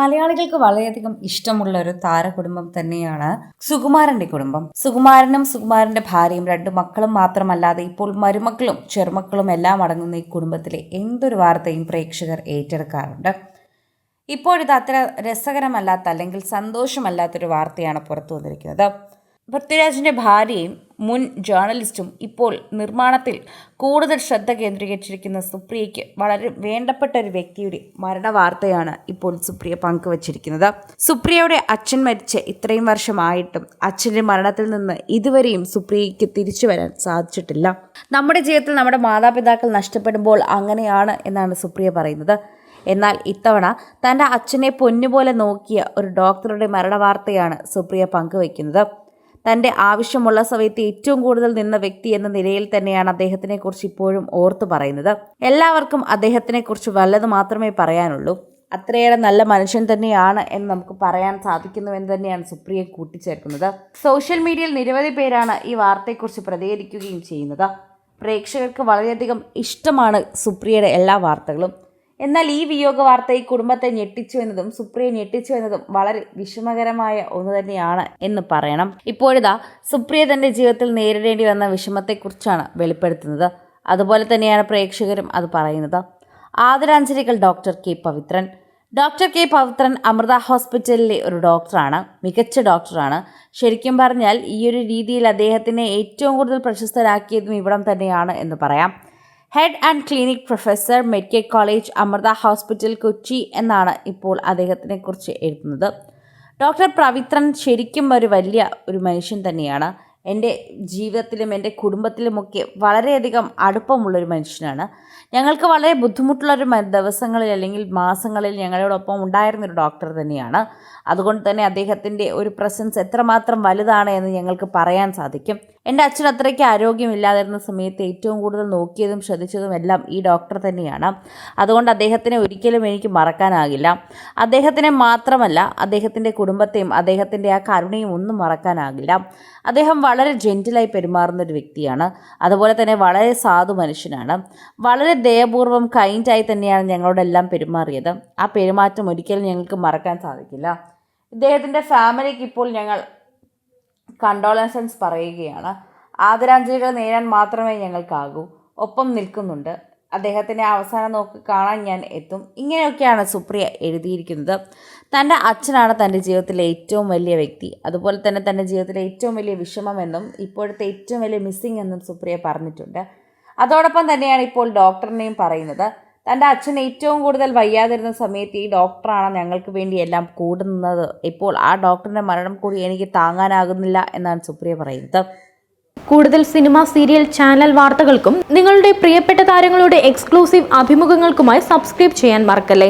മലയാളികൾക്ക് വളരെയധികം ഇഷ്ടമുള്ള ഒരു താരകുടുംബം തന്നെയാണ് സുകുമാരന്റെ കുടുംബം. സുകുമാരനും സുകുമാരന്റെ ഭാര്യയും 2 മക്കളും മാത്രമല്ലാതെ ഇപ്പോൾ മരുമക്കളും ചെറുമക്കളും എല്ലാം അടങ്ങുന്ന ഈ കുടുംബത്തിലെ എന്തൊരു വാർത്തയും പ്രേക്ഷകർ ഏറ്റെടുക്കാറുണ്ട്. ഇപ്പോഴിത് അത്ര രസകരമല്ലാത്ത അല്ലെങ്കിൽ സന്തോഷമല്ലാത്തൊരു വാർത്തയാണ് പുറത്തു വന്നിരിക്കുന്നത്. പൃഥ്വിരാജിന്റെ ഭാര്യയും മുൻ ജേർണലിസ്റ്റും ഇപ്പോൾ നിർമ്മാണത്തിൽ കൂടുതൽ ശ്രദ്ധ കേന്ദ്രീകരിച്ചിരിക്കുന്ന സുപ്രിയയ്ക്ക് വളരെ വേണ്ടപ്പെട്ട ഒരു വ്യക്തിയുടെ മരണവാർത്തയാണ് ഇപ്പോൾ സുപ്രിയ പങ്കുവച്ചിരിക്കുന്നത്. സുപ്രിയയുടെ അച്ഛൻ മരിച്ച് ഇത്രയും വർഷമായിട്ടും അച്ഛൻ്റെ മരണത്തിൽ നിന്ന് ഇതുവരെയും സുപ്രിയയ്ക്ക് തിരിച്ചു വരാൻ സാധിച്ചിട്ടില്ല. നമ്മുടെ ജീവിതത്തിൽ നമ്മുടെ മാതാപിതാക്കൾ നഷ്ടപ്പെടുമ്പോൾ അങ്ങനെയാണ് എന്നാണ് സുപ്രിയ പറയുന്നത്. എന്നാൽ ഇത്തവണ തൻ്റെ അച്ഛനെ പൊന്നുപോലെ നോക്കിയ ഒരു ഡോക്ടറുടെ മരണവാർത്തയാണ് സുപ്രിയ പങ്കുവയ്ക്കുന്നത്. തൻ്റെ ആവശ്യമുള്ള സമയത്ത് ഏറ്റവും കൂടുതൽ നിന്ന വ്യക്തി എന്ന നിലയിൽ തന്നെയാണ് അദ്ദേഹത്തിനെക്കുറിച്ച് ഇപ്പോഴും ഓർത്തു പറയുന്നത്. എല്ലാവർക്കും അദ്ദേഹത്തിനെക്കുറിച്ച് വല്ലത് മാത്രമേ പറയാനുള്ളൂ. അത്രയേറെ നല്ല മനുഷ്യൻ തന്നെയാണ് എന്ന് നമുക്ക് പറയാൻ സാധിക്കുന്നുവെന്ന് തന്നെയാണ് സുപ്രിയ കൂട്ടിച്ചേർക്കുന്നത്. സോഷ്യൽ മീഡിയയിൽ നിരവധി പേരാണ് ഈ വാർത്തയെക്കുറിച്ച് പ്രതികരിക്കുകയും ചെയ്യുന്നത്. പ്രേക്ഷകർക്ക് വളരെയധികം ഇഷ്ടമാണ് സുപ്രിയയുടെ എല്ലാ വാർത്തകളും. എന്നാൽ ഈ വിയോഗ വാർത്ത ഈ കുടുംബത്തെ ഞെട്ടിച്ചു എന്നതും സുപ്രിയ ഞെട്ടിച്ചു എന്നതും വളരെ വിഷമകരമായ ഒന്ന് തന്നെയാണ് എന്ന് പറയണം. ഇപ്പോഴിതാ സുപ്രിയ തൻ്റെ ജീവിതത്തിൽ നേരിടേണ്ടി വന്ന വിഷമത്തെക്കുറിച്ചാണ് വെളിപ്പെടുത്തുന്നത്. അതുപോലെ തന്നെയാണ് പ്രേക്ഷകരും അത് പറയുന്നത്. ആദരാഞ്ജലികൾ doctor K Pavithran. Doctor K Pavithran Amrita ഹോസ്പിറ്റലിലെ ഒരു ഡോക്ടറാണ്, മികച്ച ഡോക്ടറാണ്. ശരിക്കും പറഞ്ഞാൽ ഈ ഒരു രീതിയിൽ അദ്ദേഹത്തിനെ ഏറ്റവും കൂടുതൽ പ്രശസ്തരാക്കിയതും ഇവിടം തന്നെയാണ് എന്ന് പറയാം. Head and clinic professor, medical college, Amrita hospital, Kochi എന്നാണ് ഇപ്പോൾ അദ്ദേഹത്തിനെക്കുറിച്ച് എഴുതുന്നത്. ഡോക്ടർ പവിത്രൻ ശരിക്കും ഒരു മനുഷ്യൻ തന്നെയാണ്. എൻ്റെ ജീവിതത്തിലും എൻ്റെ കുടുംബത്തിലുമൊക്കെ വളരെയധികം അടുപ്പമുള്ളൊരു മനുഷ്യനാണ്. ഞങ്ങൾക്ക് വളരെ ബുദ്ധിമുട്ടുള്ളൊരു ദിവസങ്ങളിൽ അല്ലെങ്കിൽ മാസങ്ങളിൽ ഞങ്ങളോടൊപ്പം ഉണ്ടായിരുന്നൊരു ഡോക്ടർ തന്നെയാണ്. അതുകൊണ്ട് തന്നെ അദ്ദേഹത്തിൻ്റെ ഒരു പ്രസൻസ് എത്രമാത്രം വലുതാണ് എന്ന് ഞങ്ങൾക്ക് പറയാൻ സാധിക്കും. എൻ്റെ അച്ഛൻ അത്രയ്ക്ക് ആരോഗ്യമില്ലാതിരുന്ന സമയത്ത് ഏറ്റവും കൂടുതൽ നോക്കിയതും ശ്രദ്ധിച്ചതും എല്ലാം ഈ ഡോക്ടർ തന്നെയാണ്. അതുകൊണ്ട് അദ്ദേഹത്തിനെ ഒരിക്കലും എനിക്ക് മറക്കാനാകില്ല. അദ്ദേഹത്തിനെ മാത്രമല്ല, അദ്ദേഹത്തിൻ്റെ കുടുംബത്തെയും അദ്ദേഹത്തിൻ്റെ ആ കരുണയും ഒന്നും മറക്കാനാകില്ല. അദ്ദേഹം വളരെ ജെൻറ്റിലായി പെരുമാറുന്ന ഒരു വ്യക്തിയാണ്. അതുപോലെ തന്നെ വളരെ സാധു മനുഷ്യനാണ്. വളരെ ദയപൂർവ്വം കൈൻഡായി തന്നെയാണ് ഞങ്ങളോടെല്ലാം പെരുമാറിയത്. ആ പെരുമാറ്റം ഒരിക്കലും ഞങ്ങൾക്ക് മറക്കാൻ സാധിക്കില്ല. ഇദ്ദേഹത്തിൻ്റെ ഫാമിലിക്ക് ഇപ്പോൾ ഞങ്ങൾ കണ്ടോളൻസൻസ് പറയുകയാണ്. ആദരാഞ്ജലികൾ നേരാൻ മാത്രമേ ഞങ്ങൾക്കാകൂ. ഒപ്പം നിൽക്കുന്നുണ്ട്. അദ്ദേഹത്തിൻ്റെ അവസാനം കാണാൻ ഞാൻ എത്തും. ഇങ്ങനെയൊക്കെയാണ് സുപ്രിയ എഴുതിയിരിക്കുന്നത്. തൻ്റെ അച്ഛനാണ് തൻ്റെ ജീവിതത്തിലെ ഏറ്റവും വലിയ വ്യക്തി. അതുപോലെ തന്നെ തൻ്റെ ജീവിതത്തിലെ ഏറ്റവും വലിയ വിഷമമെന്നും ഇപ്പോഴത്തെ ഏറ്റവും വലിയ മിസ്സിംഗ് എന്നും സുപ്രിയ പറഞ്ഞിട്ടുണ്ട്. അതോടൊപ്പം തന്നെയാണ് ഇപ്പോൾ ഡോക്ടറിനെയും പറയുന്നത്. തൻ്റെ അച്ഛൻ ഏറ്റവും കൂടുതൽ വയ്യാതിരുന്ന സമയത്ത് ഈ ഡോക്ടറാണ് ഞങ്ങൾക്ക് വേണ്ടി എല്ലാം കൂടുന്നത്. ഇപ്പോൾ ആ ഡോക്ടറിൻ്റെ മരണം കൂടി എനിക്ക് താങ്ങാനാകുന്നില്ല എന്നാണ് സുപ്രിയ പറയുന്നത്. കൂടുതൽ സിനിമ, സീരിയൽ, ചാനൽ വാർത്തകൾക്കും നിങ്ങളുടെ പ്രിയപ്പെട്ട താരങ്ങളുടെ എക്സ്ക്ലൂസീവ് അഭിമുഖങ്ങൾക്കുമായി സബ്സ്ക്രൈബ് ചെയ്യാൻ മറക്കല്ലേ.